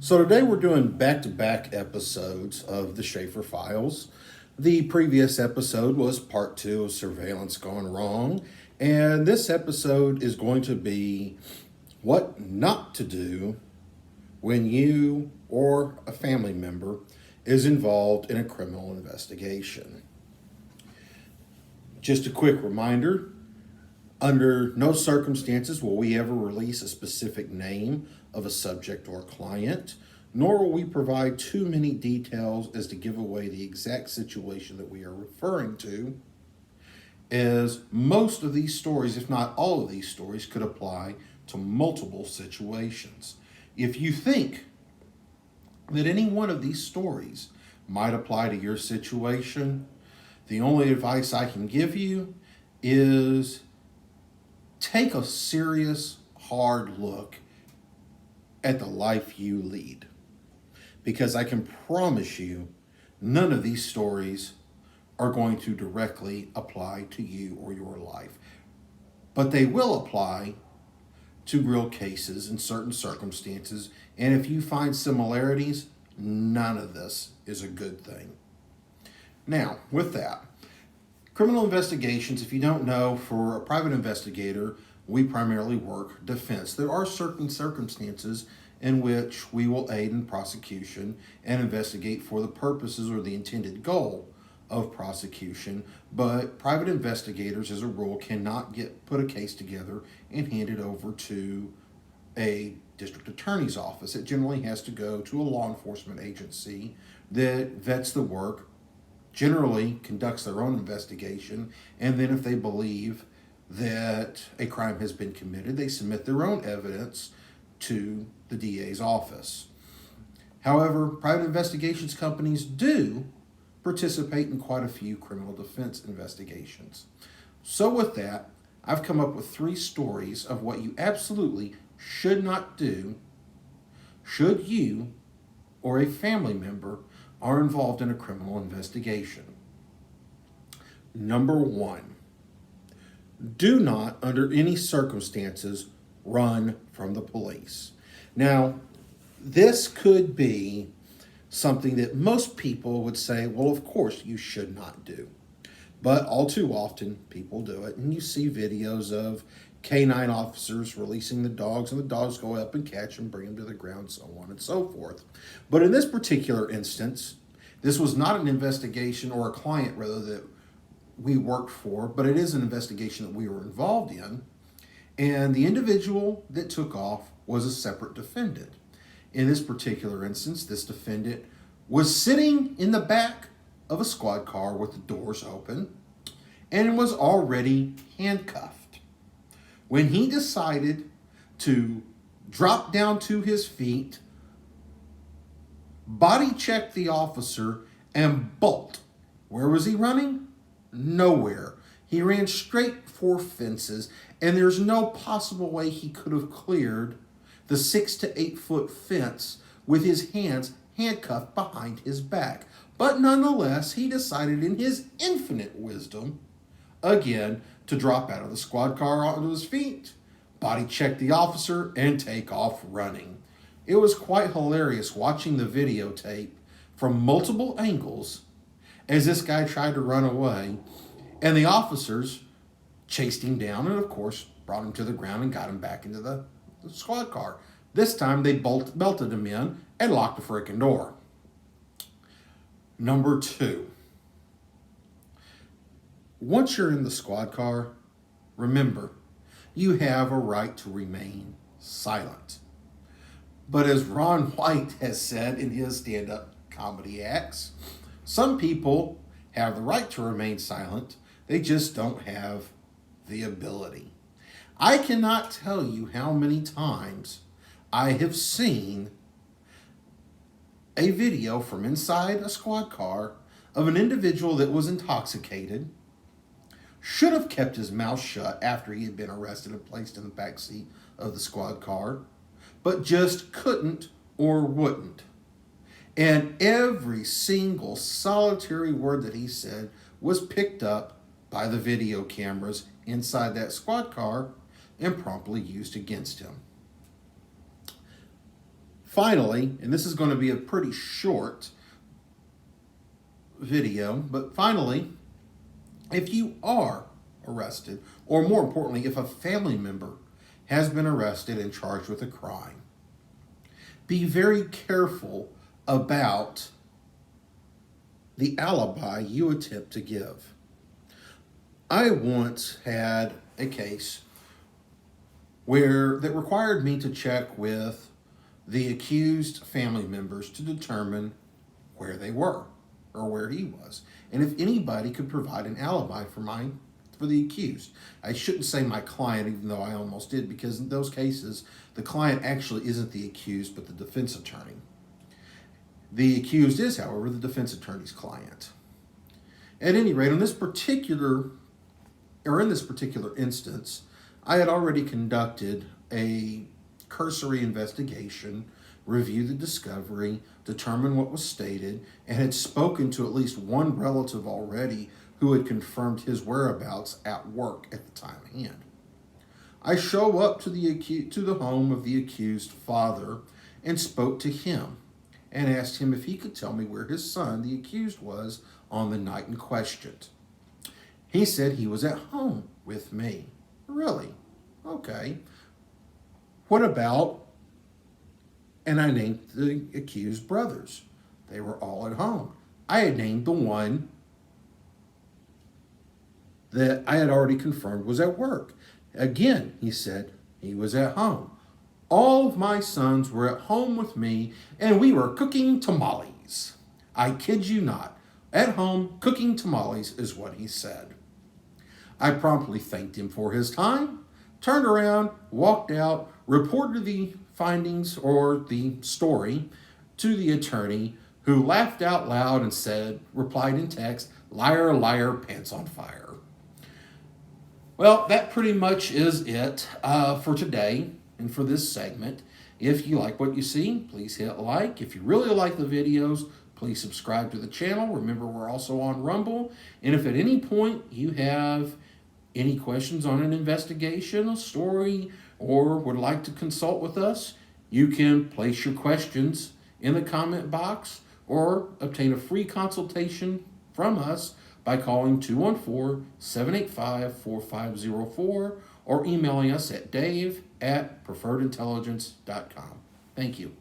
So today we're doing back-to-back episodes of the Schaefer Files. The previous episode was part two of Surveillance Gone Wrong, and this episode is going to be what not to do when you or a family member is involved in a criminal investigation. Just a quick reminder, under no circumstances will we ever release a specific name of a subject or client, nor will we provide too many details as to give away the exact situation that we are referring to, as most of these stories, if not all of these stories, could apply to multiple situations. If you think that any one of these stories might apply to your situation, the only advice I can give you is take a serious, hard look at the life you lead. Because I can promise you, none of these stories are going to directly apply to you or your life. But they will apply to real cases in certain circumstances. And if you find similarities, none of this is a good thing. Now, with that, criminal investigations, if you don't know, for a private investigator, we primarily work defense. There are certain circumstances in which we will aid in prosecution and investigate for the purposes or the intended goal of prosecution, but private investigators, as a rule, cannot put a case together and hand it over to a district attorney's office. It generally has to go to a law enforcement agency that vets the work, generally conducts their own investigation, and then if they believe that a crime has been committed, they submit their own evidence to the DA's office. However, private investigations companies do participate in quite a few criminal defense investigations. So with that, I've come up with 3 stories of what you absolutely should not do should you or a family member are involved in a criminal investigation. Number 1, do not, under any circumstances, run from the police. Now, this could be something that most people would say, well, of course you should not do. But all too often, people do it, and you see videos of canine officers releasing the dogs, and the dogs go up and catch them, bring them to the ground, so on and so forth. But in this particular instance, this was not an investigation, or a client rather, that we worked for, but it is an investigation that we were involved in. And the individual that took off was a separate defendant. In this particular instance, this defendant was sitting in the back of a squad car with the doors open and was already handcuffed. When he decided to drop down to his feet, body check the officer, and bolt. Where was he running? Nowhere. He ran straight for fences, and there's no possible way he could have cleared the 6 to 8 foot fence with his hands handcuffed behind his back. But nonetheless, he decided in his infinite wisdom, again, to drop out of the squad car onto his feet, body check the officer, and take off running. It was quite hilarious watching the videotape from multiple angles as this guy tried to run away, and the officers chased him down and, of course, brought him to the ground and got him back into the squad car. This time, they belted him in and locked the freaking door. Number 2. Once you're in the squad car, remember, you have a right to remain silent. But as Ron White has said in his stand-up comedy acts, some people have the right to remain silent, they just don't have the ability. I cannot tell you how many times I have seen a video from inside a squad car of an individual that was intoxicated, should have kept his mouth shut after he had been arrested and placed in the back seat of the squad car, but just couldn't or wouldn't. And every single solitary word that he said was picked up by the video cameras inside that squad car and promptly used against him. Finally, and this is going to be a pretty short video, but finally, if you are arrested, or more importantly, if a family member has been arrested and charged with a crime, be very careful about the alibi you attempt to give. I once had a case that required me to check with the accused family members to determine where they were or where he was, and if anybody could provide an alibi for the accused. I shouldn't say my client, even though I almost did, because in those cases, the client actually isn't the accused, but the defense attorney. The accused is, however, the defense attorney's client. At any rate, in this particular instance, I had already conducted a cursory investigation, reviewed the discovery, determined what was stated, and had spoken to at least one relative already who had confirmed his whereabouts at work at the time at hand. I show up to the home of the accused father and spoke to him and asked him if he could tell me where his son, the accused, was on the night in question. He said he was at home with me. Really? Okay. What about, and I named the accused brothers. They were all at home. I had named the one that I had already confirmed was at work. Again, he said he was at home. All of my sons were at home with me, and we were cooking tamales. I kid you not. At home, cooking tamales is what he said. I promptly thanked him for his time, turned around, walked out, reported the findings or the story to the attorney, who laughed out loud and replied in text, "Liar, liar, pants on fire." Well, that pretty much is it for today and for this segment. If you like what you see, please hit like. If you really like the videos, please subscribe to the channel. Remember, we're also on Rumble. And if at any point you have any questions on an investigation, a story, or would like to consult with us, you can place your questions in the comment box or obtain a free consultation from us by calling 214-785-4504 or emailing us at dave@preferredintelligence.com. Thank you.